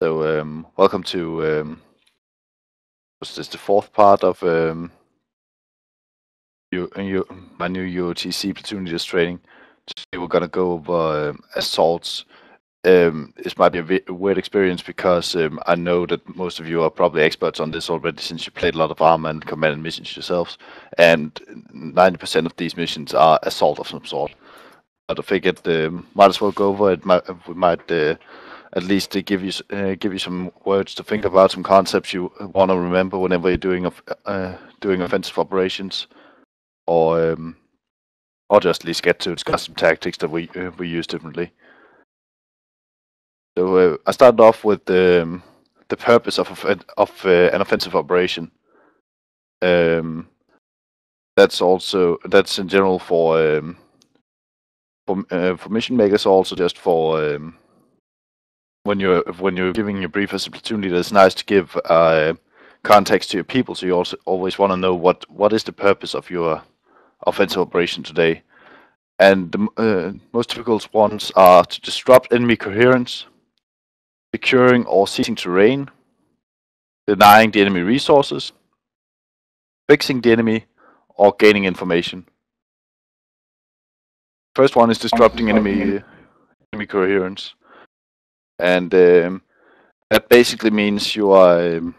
So, welcome to what's this? The fourth part of my new UOTC platoon leaders training. Today we're gonna go over assaults. This might be a weird experience because I know that most of you are probably experts on this already, since you played a lot of Arma and command and missions yourselves, and 90% of these missions are assault of some sort. But I figured might as well go over it. We might at least to give you some words to think about, some concepts you want to remember whenever you're doing offensive operations, or just at least get to discuss some tactics that we use differently. So I started off with the purpose of an offensive operation. That's in general for mission makers, also just for when you're giving your brief as a platoon leader. It's nice to give context to your people, so you also always want to know what is the purpose of your offensive operation today. And the most typical ones are to disrupt enemy coherence, securing or seizing terrain, denying the enemy resources, fixing the enemy, or gaining information. First one is disrupting enemy coherence, and that basically means you're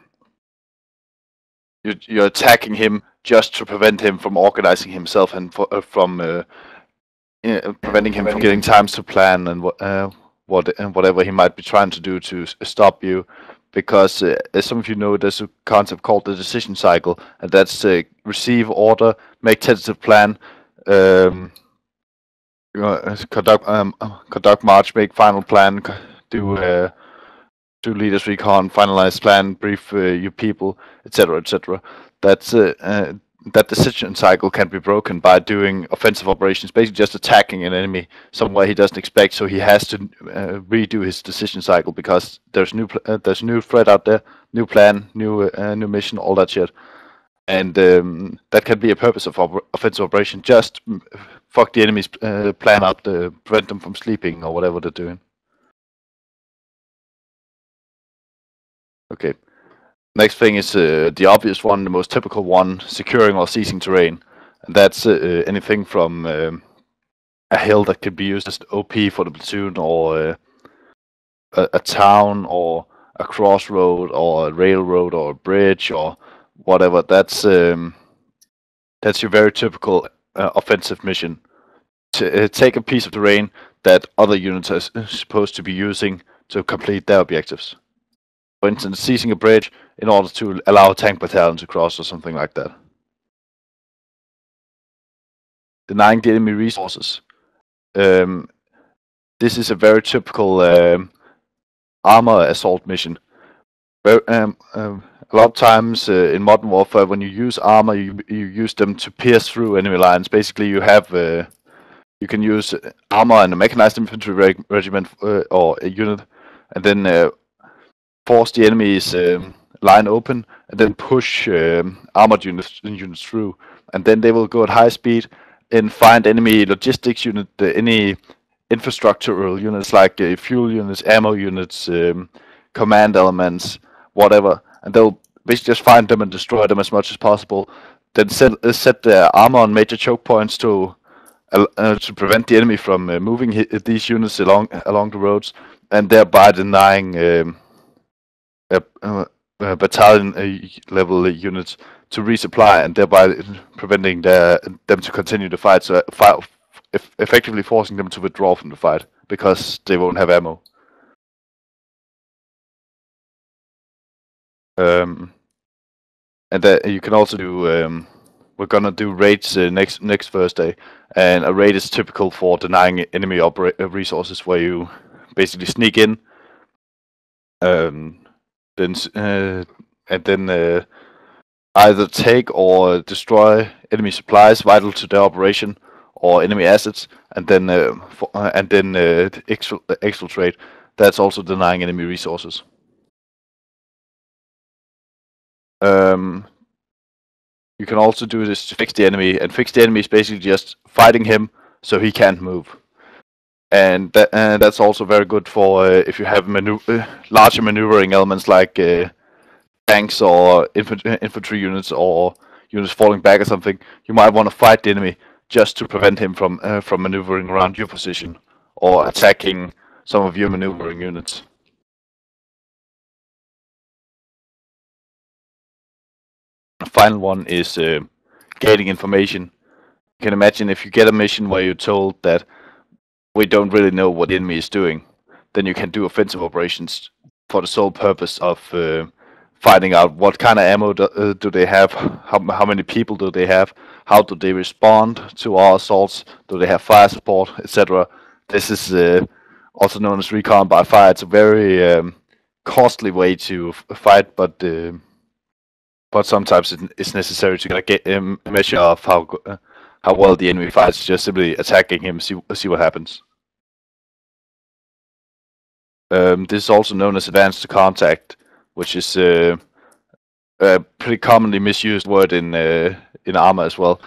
attacking him just to prevent him from organizing himself, and from preventing him from getting times to plan and whatever he might be trying to do to stop you. Because as some of you know, there's a concept called the decision cycle, and that's receive order, make tentative plan, conduct march, make final plan, do leaders recon, finalize plan, brief your people, etc., etc. That decision cycle can be broken by doing offensive operations, basically just attacking an enemy somewhere he doesn't expect. So he has to redo his decision cycle because there's new threat out there, new plan, new mission, all that shit. And that can be a purpose of offensive operation. Just fuck the enemy's plan up, to prevent them from sleeping or whatever they're doing. Okay. Next thing is the obvious one, the most typical one: securing or seizing terrain. And that's anything from a hill that could be used as OP for the platoon, or a town, or a crossroad, or a railroad, or a bridge, or whatever. That's your very typical offensive mission. To take a piece of terrain that other units are supposed to be using to complete their objectives. For instance, seizing a bridge in order to allow a tank battalion to cross, or something like that. Denying the enemy resources. This is a very typical armor assault mission. A lot of times in modern warfare, when you use armor, you use them to pierce through enemy lines. Basically, you can use armor and a mechanized infantry regiment or a unit, and then force the enemy's line open, and then push armored units through, and then they will go at high speed and find enemy logistics unit, any infrastructural units like fuel units, ammo units, command elements, whatever, and they'll basically just find them and destroy them as much as possible. Then set their armor on major choke points to prevent the enemy from moving these units along the roads, and thereby denying battalion level units to resupply, and thereby preventing them to continue the fight. So effectively forcing them to withdraw from the fight because they won't have ammo. And you can also do. We're gonna do raids next Thursday, and a raid is typical for denying enemy resources, where you basically sneak in, then either take or destroy enemy supplies vital to their operation, or enemy assets, and then exfiltrate. That's also denying enemy resources. You can also do this to fix the enemy, and fix the enemy is basically just fighting him so he can't move. and that's also very good for if you have larger maneuvering elements like tanks or infantry units or units falling back or something. You might want to fight the enemy just to prevent him from maneuvering around your position or attacking some of your maneuvering units. The final one is gathering information. You can imagine if you get a mission where you're told that we don't really know what the enemy is doing, then you can do offensive operations for the sole purpose of finding out what kind of ammo do they have, how many people do they have, how do they respond to our assaults, do they have fire support, etc. This is also known as recon by fire. It's a very costly way to fight, but sometimes it's necessary to get a measure of how well the enemy fights. Just simply attacking him, see what happens. This is also known as advanced contact, which is a pretty commonly misused word in Arma as well,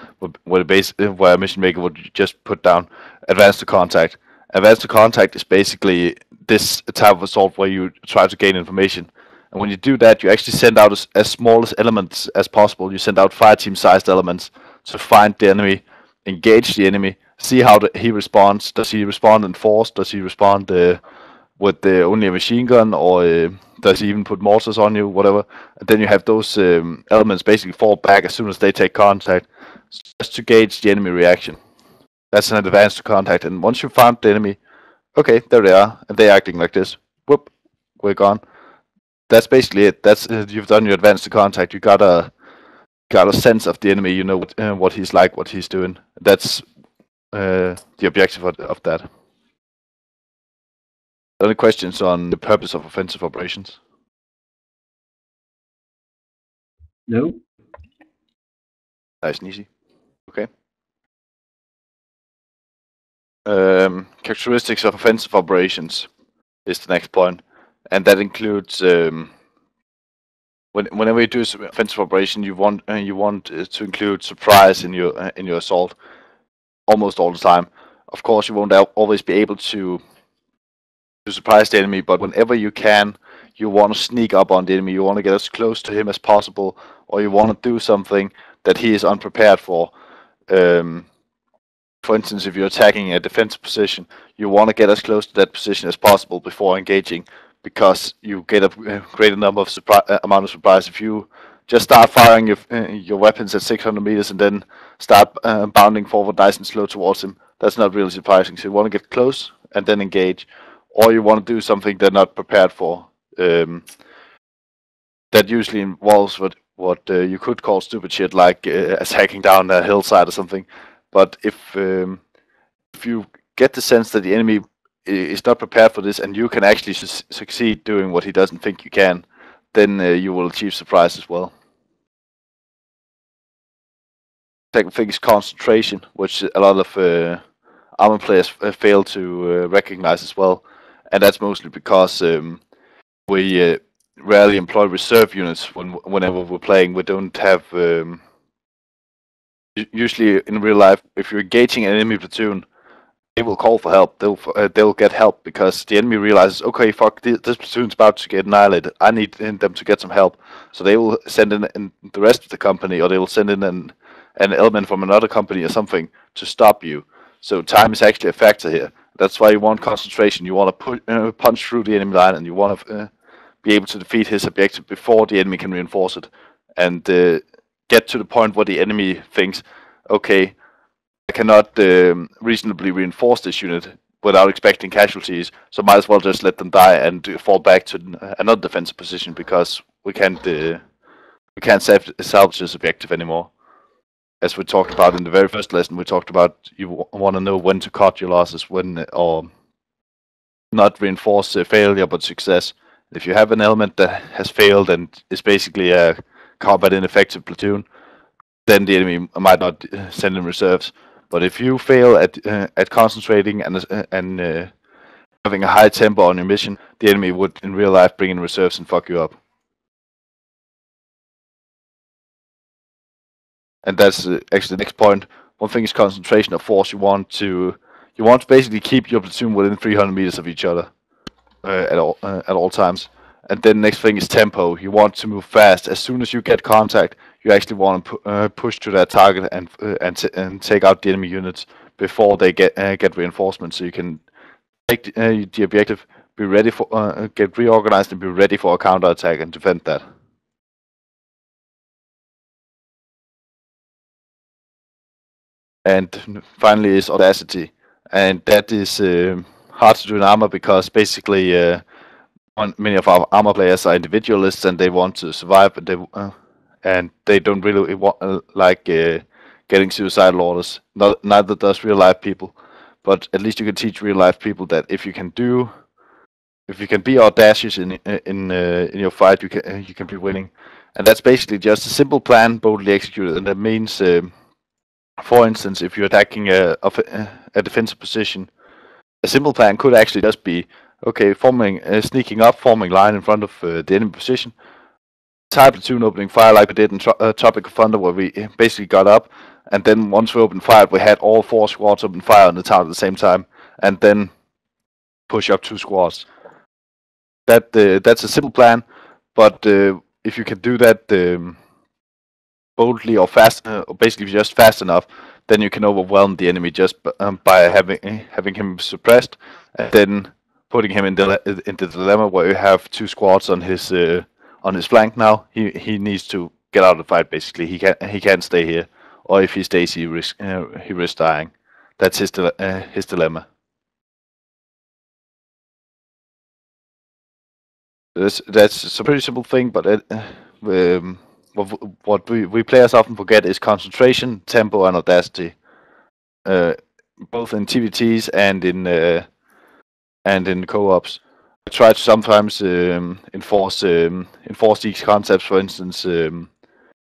where a mission maker would just put down advanced contact. Advanced contact is basically this type of assault where you try to gain information. And when you do that, you actually send out as small as elements as possible. You send out fireteam-sized elements to find the enemy, engage the enemy, see how he responds. Does he respond in force? Does he respond with only a machine gun, or does he even put mortars on you, whatever? And then you have those elements basically fall back as soon as they take contact, just to gauge the enemy reaction. That's an advanced contact, and once you found the enemy, okay, there they are, and they're acting like this. Whoop, we're gone. That's basically it. That's you've done your advanced contact. You got a sense of the enemy. You know what he's like, what he's doing. That's the objective of that. Any questions on the purpose of offensive operations? No. Nice and easy. Okay. Characteristics of offensive operations is the next point, and that includes whenever you do offensive operation, you want to include surprise in your assault almost all the time. Of course, you won't always be able to surprise the enemy, but whenever you can, you want to sneak up on the enemy. You want to get as close to him as possible, or you want to do something that he is unprepared for. For instance, if you're attacking a defensive position, you want to get as close to that position as possible before engaging, because you get a greater number of amount of surprise. If you just start firing your weapons at 600 meters and then start bounding forward nice and slow towards him, that's not really surprising. So you want to get close and then engage, or you want to do something they're not prepared for. That usually involves what you could call stupid shit, like attacking down a hillside or something. But if you get the sense that the enemy is not prepared for this, and you can actually succeed doing what he doesn't think you can, then you will achieve surprise as well. Second thing is concentration, which a lot of Arma players fail to recognize as well, and that's mostly because we rarely employ reserve units whenever we're playing. We don't have usually in real life, if you're engaging an enemy platoon, they will call for help. They'll get help because the enemy realizes, okay, fuck, this platoon's about to get annihilated. I need them to get some help. So they will send in the rest of the company, or they will send in an element from another company or something to stop you. So time is actually a factor here. That's why you want concentration. You want to punch through the enemy line, and you want to be able to defeat his objective before the enemy can reinforce it, and get to the point where the enemy thinks, okay, I cannot reasonably reinforce this unit without expecting casualties, so might as well just let them die and fall back to another defensive position, because we can't salvage this objective anymore. As we talked about in the very first lesson, we talked about you want to know when to cut your losses, or not reinforce failure but success. If you have an element that has failed and is basically a combat ineffective platoon, then the enemy might not send in reserves. But if you fail at concentrating and having a high tempo on your mission, the enemy would in real life bring in reserves and fuck you up. And that's actually the next point. One thing is concentration. Of course, you want to you want to basically keep your platoon within 300 meters of each other at all times. And then next thing is tempo. You want to move fast. As soon as you get contact, you actually want to push to that target and take out the enemy units before they get reinforcements. So you can take the objective, be ready for get reorganized and be ready for a counterattack and defend that. And finally is audacity, and that is hard to do in Arma because basically many of our Arma players are individualists and they want to survive, and they don't really like getting suicidal orders. Neither does real life people, but at least you can teach real life people that if you can be audacious in your fight, you can be winning, and that's basically just a simple plan boldly executed, and that means. For instance, if you're attacking a defensive position, a simple plan could actually just be, okay, sneaking up, forming line in front of the enemy position, tie platoon opening fire like we did in Tropic of Thunder, where we basically got up, and then once we opened fire, we had all 4 squads open fire on the town at the same time, and then push up 2 squads. That's a simple plan, but if you can do that boldly or fast, or basically just fast enough, then you can overwhelm the enemy just by having him suppressed, and then putting him into the dilemma where you have 2 squads on his flank. Now he needs to get out of the fight. Basically, he can't stay here, or if he stays, he risks dying. That's his dilemma. That's a pretty simple thing, but what we players often forget is concentration, tempo, and audacity. Both in TVTs and in co-ops. I try to sometimes enforce these concepts. For instance,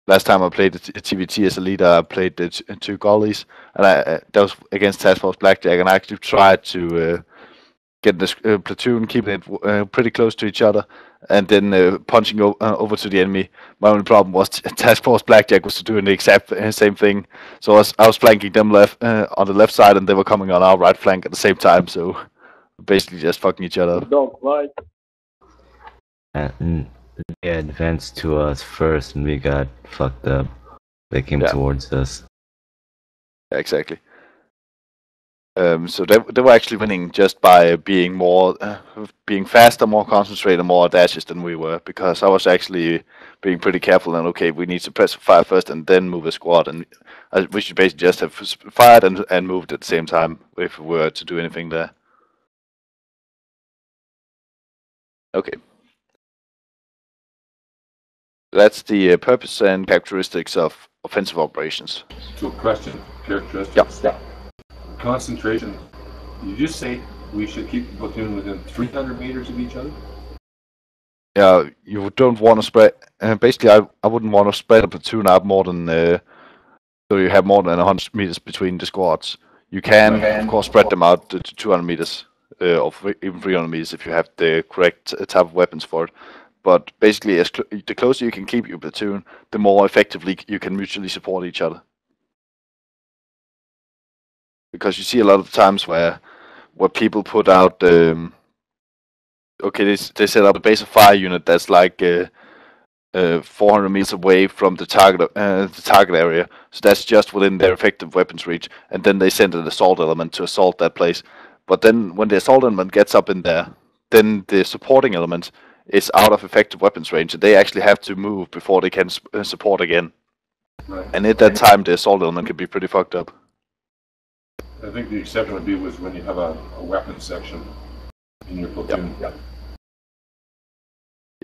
last time I played a TVT as a leader, I played 2 goalies, and that was against Task Force Blackjack, and I actually tried to get the platoon, keeping it pretty close to each other, and then punching over to the enemy. My only problem was Task Force Blackjack was doing the exact same thing. So I was flanking them on the left side, and they were coming on our right flank at the same time. So basically just fucking each other. Don't lie. And they advanced to us first, and we got fucked up. They came towards us. Yeah, exactly. So they were actually winning just by being faster, more concentrated, more audacious than we were, because I was actually being pretty careful and okay, we need to press fire first and then move a squad, and we should basically just have fired and moved at the same time if we were to do anything there. Okay. That's the purpose and characteristics of offensive operations. So question, characteristics. Yeah. Concentration. You just say we should keep the platoon within 300 meters of each other? Yeah, you don't want to spread. Basically, I wouldn't want to spread a platoon out more than so you have more than 100 meters between the squads. You can, of course, spread them out to 200 meters or even 300 meters if you have the correct type of weapons for it. But basically, the closer you can keep your platoon, the more effectively you can mutually support each other. Because you see a lot of times where people put out okay, they set up a base of fire unit that's like 400 meters away from the target area, so that's just within their effective weapons reach, and then they send an assault element to assault that place. But then when the assault element gets up in there, then the supporting element is out of effective weapons range, and they actually have to move before they can support again. Right. And at that time, the assault element can be pretty fucked up. I think the exception would be when you have a weapons section in your platoon. Yep.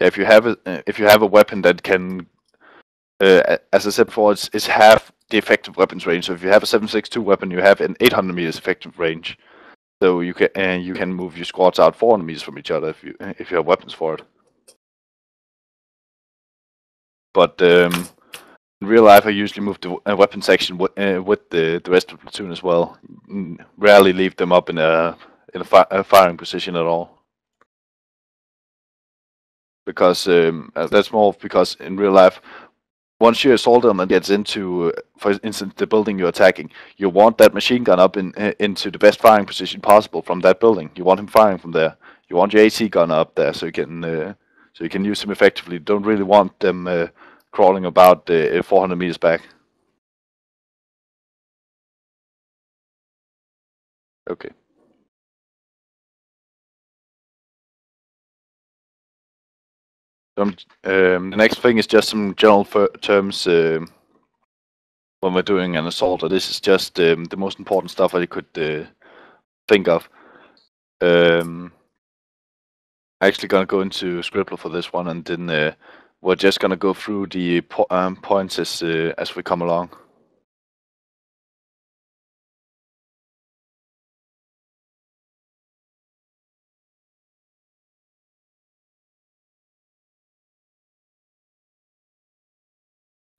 Yeah, if you have a weapon that can, as I said before, it's half the effective weapons range. So if you have a 7.62 weapon, you have an 800 meters effective range. So you can move your squads out 400 meters from each other if you have weapons for it. But in real life, I usually move the weapon section with the rest of the platoon as well. Rarely leave them up in a firing position at all. Because that's more because in real life, once you assault them and gets into, for instance, the building you're attacking, you want that machine gun up into the best firing position possible from that building. You want him firing from there. You want your AT gun up there so you can use him effectively. You don't really want them crawling about 400 meters back. Okay. The next thing is just some general terms when we're doing an assault. This is just the most important stuff I could think of. I'm actually gonna go into Scribbler for this one, and then we're just gonna go through the points as we come along.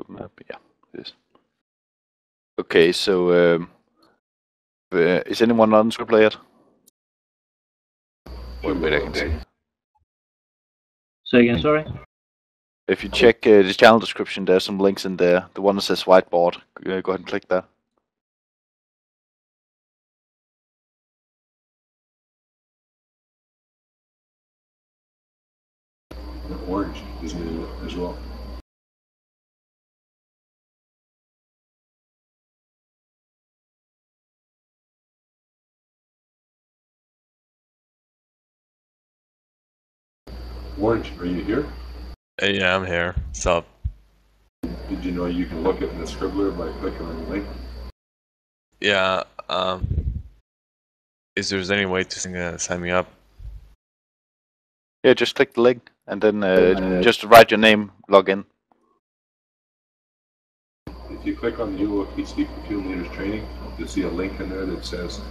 Map, yeah, it is. Okay, so is anyone on Scribbler yet? Wait, I can see. Say again, sorry? If you check the channel description, there's some links in there. The one that says whiteboard, go ahead and click that. Orange is new as well. Orange, are you here? Hey, yeah, I'm here. What's up? Did you know you can look at the Scribbler by clicking on the link? Yeah, is there any way to sign me up? Yeah, just click the link and then just write your name, log in. If you click on the UOTC Platoon Leaders Training, you'll see a link in there that says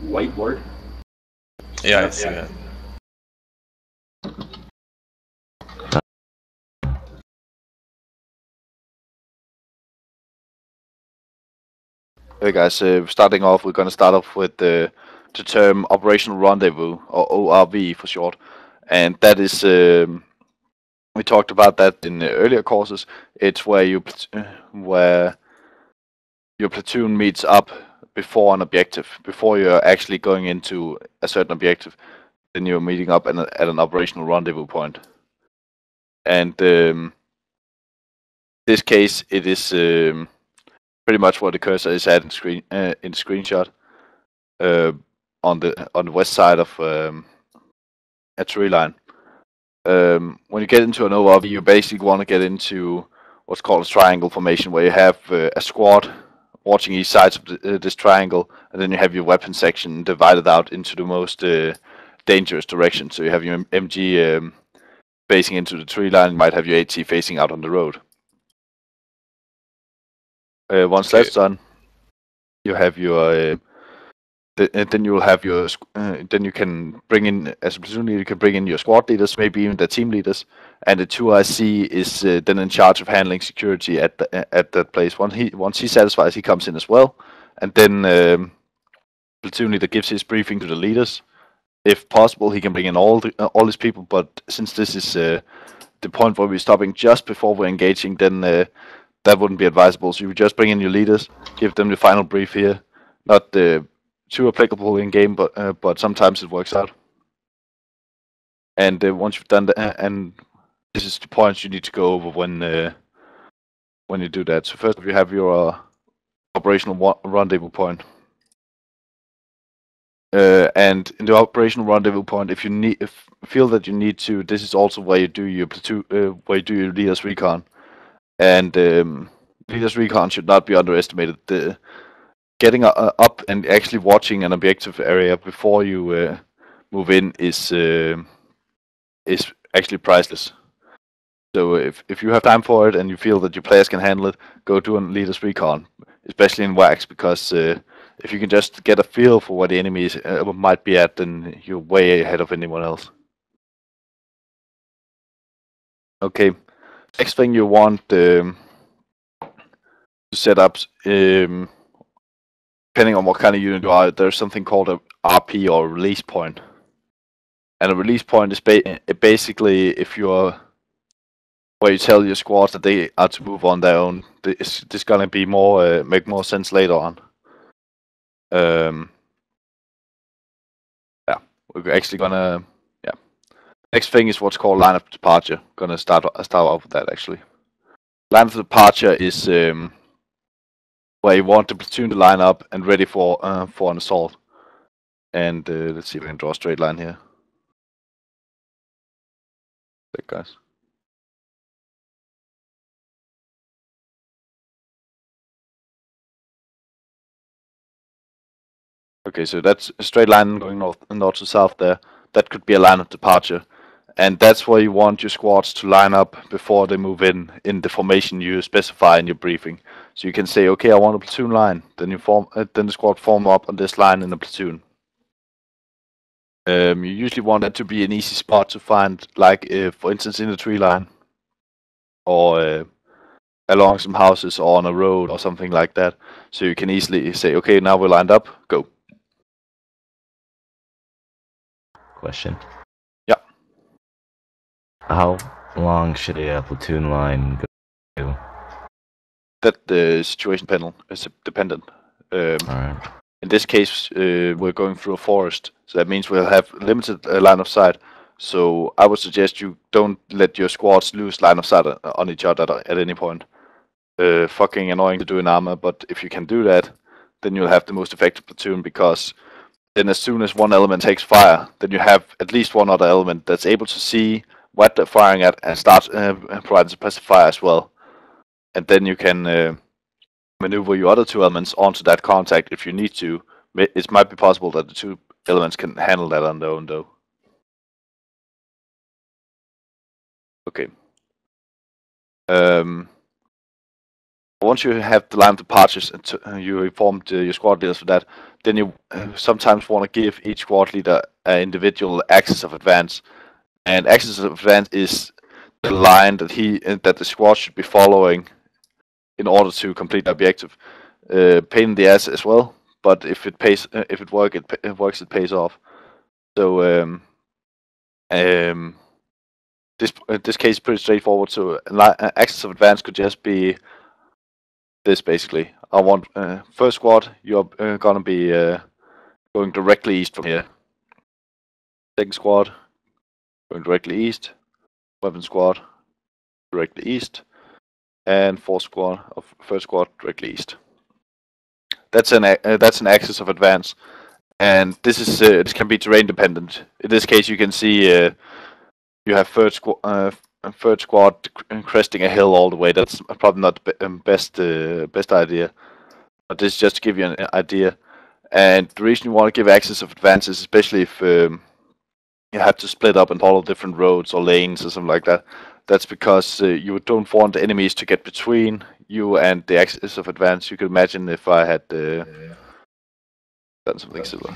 whiteboard. Yeah, I see it. Hey guys, starting off, we're going to start off with the term Operational Rendezvous, or ORV for short. And that is, we talked about that in the earlier courses. It's where your platoon meets up before an objective, before you're actually going into a certain objective. Then you're meeting up at an operational rendezvous point. And this case, it is pretty much what the cursor is at in the screenshot on the west side of a tree line. When you get into an ORV, you basically want to get into what's called a triangle formation, where you have a squad watching each side of this triangle, and then you have your weapon section divided out into the most dangerous direction. So you have your MG facing into the tree line, you might have your AT facing out on the road. Once that's done, you have your then you'll have your then you can bring in, as a platoon leader, you can bring in your squad leaders, maybe even the team leaders, and the 2IC is then in charge of handling security at that place. Once he satisfies, he comes in as well, and then platoon leader gives his briefing to the leaders. If possible, he can bring in all his people, but since this is the point where we're stopping just before we're engaging, then that wouldn't be advisable. So you would just bring in your leaders, give them the final brief here. Not too applicable in game, but sometimes it works out. And once you've done that, and this is the points you need to go over when you do that. So first, you have your operational rendezvous point. And in the operational rendezvous point, if you feel that you need to, this is also where you do your platoon, where you do your leaders recon. And leaders recon should not be underestimated. Getting up and actually watching an objective area before you move in is actually priceless. So if you have time for it and you feel that your players can handle it, go do a leaders recon, especially in wax, because if you can just get a feel for where the enemy might be at, then you're way ahead of anyone else. Okay, next thing you want to set up, depending on what kind of unit you are, there's something called a RP, or release point. And a release point is basically if you're where you tell your squads that they are to move on their own. This gonna be more make more sense later on. Yeah, we're actually gonna. Yeah, next thing is what's called line of departure. Gonna start off with that actually. Line of departure is where you want the platoon to line up and ready for an assault. And let's see if we can draw a straight line here. There, guys. Okay, so that's a straight line going north to south there. That could be a line of departure. And that's where you want your squads to line up before they move in the formation you specify in your briefing. So you can say, okay, I want a platoon line. Then you then the squad form up on this line in the platoon. You usually want that to be an easy spot to find, like for instance in a tree line, or along some houses or on a road or something like that. So you can easily say, okay, now we're lined up, go. Question. Yeah. How long should a platoon line go? That situation is dependent. Alright. In this case, we're going through a forest, so that means we'll have limited line of sight. So I would suggest you don't let your squads lose line of sight on each other at any point. Fucking annoying to do in Arma, but if you can do that, then you'll have the most effective platoon, because then as soon as one element takes fire, then you have at least one other element that's able to see what they're firing at and start providing suppressive fire as well. And then you can maneuver your other two elements onto that contact if you need to. It might be possible that the two elements can handle that on their own though. Okay. Once you have the line of departures and you informed your squad leaders for that, then you sometimes want to give each squad leader an individual axis of advance. And axis of advance is the line that the squad should be following in order to complete the objective. Pain in the ass as well, but if it works, it pays off. So this case is pretty straightforward. So axis of advance could just be this basically. I want first squad, you're gonna be going directly east from here. Second squad, going directly east. Weapon squad, directly east. And first squad directly east. That's an axis of advance, and this can be terrain dependent. In this case, you can see you have third squad cresting a hill all the way. That's probably not the best idea, but this is just to give you an idea. And the reason you want to give axis of advance is especially if you have to split up and follow different roads or lanes or something like that. That's because you don't want the enemies to get between you and the axis of advance. You could imagine if I had done something similar.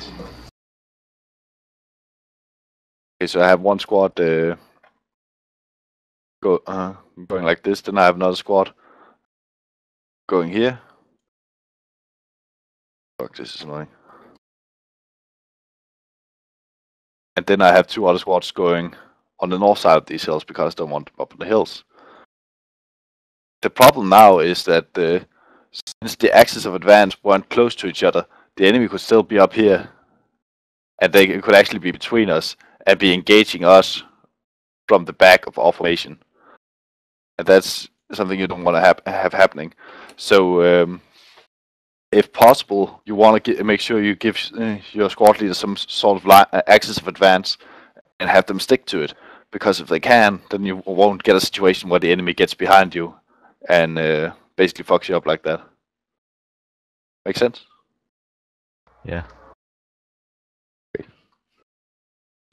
Okay, so I have one squad going like this, then I have another squad going here. Fuck, this is annoying. And then I have two other squads going on the north side of these hills because I don't want them up in the hills. The problem now is that since the axis of advance weren't close to each other, the enemy could still be up here, and they could actually be between us and be engaging us from the back of our formation. And that's something you don't want to have happening. So, if possible, you want to make sure you give your squad leader some sort of axis of advance and have them stick to it. Because if they can, then you won't get a situation where the enemy gets behind you and basically fucks you up like that. Make sense? Yeah. Okay.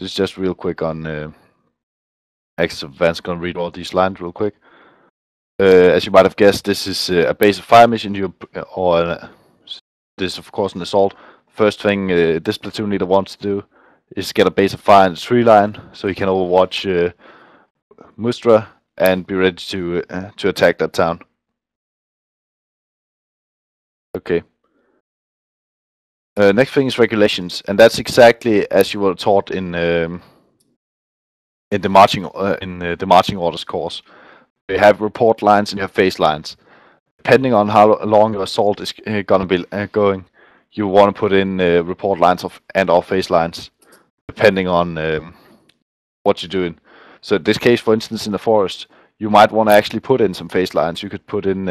This is just real quick on axis of advance. Gonna read all these lines real quick. As you might have guessed, this is a base of fire mission. This is of course an assault. First thing this platoon leader wants to do is get a base of fire in the tree line, so he can overwatch Mustra and be ready to attack that town. Okay. Next thing is regulations, and that's exactly as you were taught in the marching orders course. You have report lines and you have phase lines. Depending on how long your assault is gonna be going, you want to put in report lines and/or phase lines, depending on what you're doing. So in this case, for instance, in the forest, you might want to actually put in some phase lines. You could put in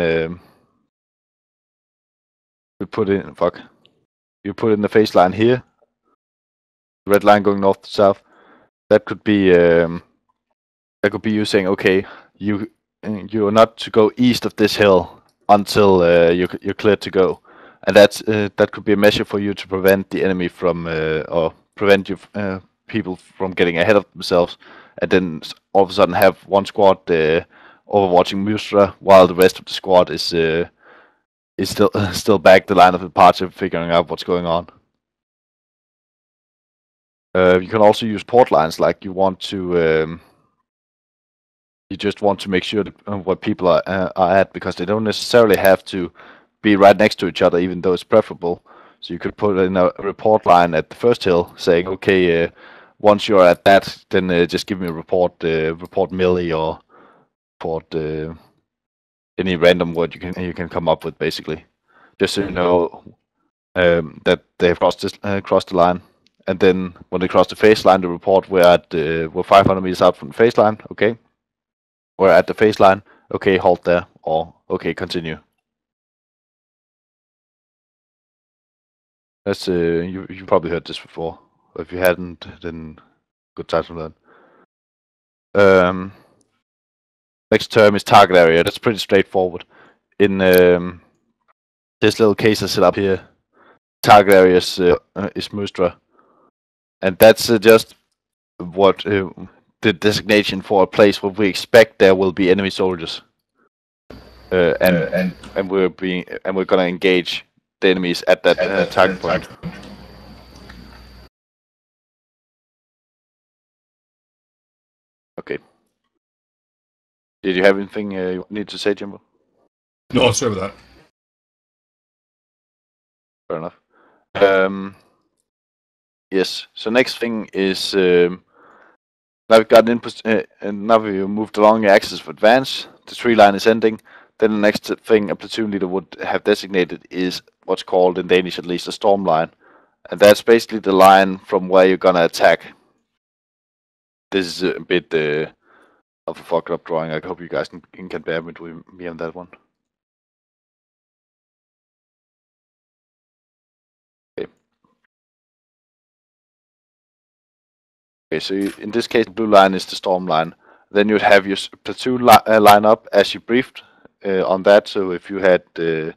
you put in the phase line here, red line going north to south. That could be you saying, okay, you are not to go east of this hill until you're cleared to go, and that could be a measure for you to prevent the enemy from or prevent you people from getting ahead of themselves, and then all of a sudden have one squad overwatching Mustra while the rest of the squad is still back the line of departure, figuring out what's going on. You can also use port lines, like you want to. You just want to make sure that, what people are at, because they don't necessarily have to be right next to each other, even though it's preferable. So you could put in a report line at the first hill, saying, okay, once you're at that, then just give me a report Millie, or report any random word you can come up with, basically, just so you know that they've crossed the line. And then when they cross the phase line, the report we're 500 meters out from the phase line. Okay. We're at the phase line. Okay, halt there, or okay, continue. That's you probably heard this before. If you hadn't, then good time to learn. Next term is target area. That's pretty straightforward. In this little case I set up here, target area is Mustra, and that's just what the designation for a place where we expect there will be enemy soldiers, and we're gonna engage the enemies at that target point. Okay. Did you have anything you need to say, Jimbo? No, sorry about that. Fair enough. Yes. So next thing is now we've got input, and now we moved along the axis of advance. The tree line is ending. Then the next thing a platoon leader would have designated is what's called, in Danish at least, a storm line, and that's basically the line from where you're gonna attack. This is a bit of a fucked up drawing. I hope you guys can bear with me on that one. Okay, so in this case, the blue line is the storm line. Then you'd have your platoon line up as you briefed on that. So if you had a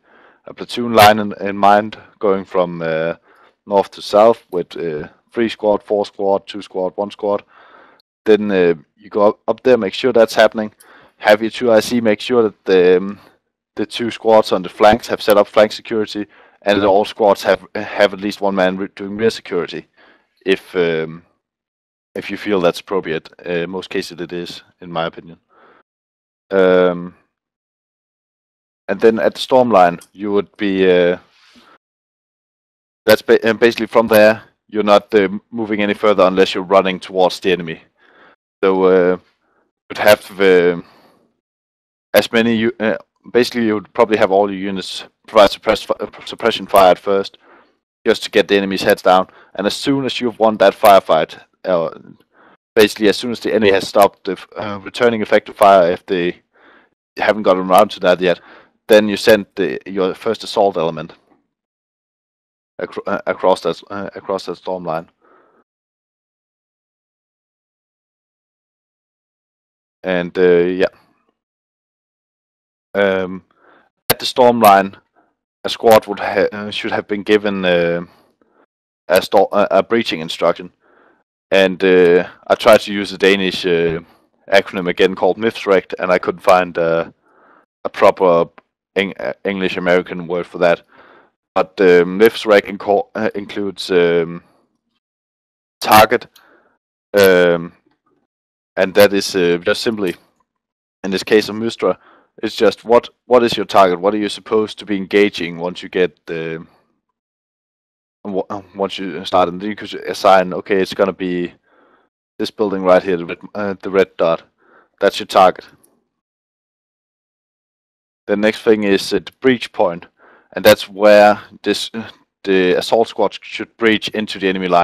platoon line in mind, going from north to south with 3 squad, 4 squad, 2 squad, 1 squad, then you go up there, make sure that's happening. Have your 2 IC make sure that the 2 squads on the flanks have set up flank security, and that all squads have at least 1 man doing rear security, if you feel that's appropriate. Most cases it is, in my opinion. And then at the storm line, you would be. That's basically from there. You're not moving any further unless you're running towards the enemy. So you'd have as many. Basically, you would probably have all your units provide suppression fire at first, just to get the enemy's heads down. And as soon as you've won that firefight, basically as soon as the enemy has stopped the returning effective fire, if they haven't gotten around to that yet, then you send your first assault element across that storm line. And yeah, at the storm line, a squad would should have been given a breaching instruction. And I tried to use a Danish acronym again called MIFSRECT, and I couldn't find a proper English-American word for that. But MIFSRECT includes target, and that is just simply, in this case of Mustra, it's just what is your target? What are you supposed to be engaging once you get once you start, and then you could assign, okay, it's gonna be this building right here, the red dot. That's your target. The next thing is the breach point, and that's where the assault squad should breach into the enemy line.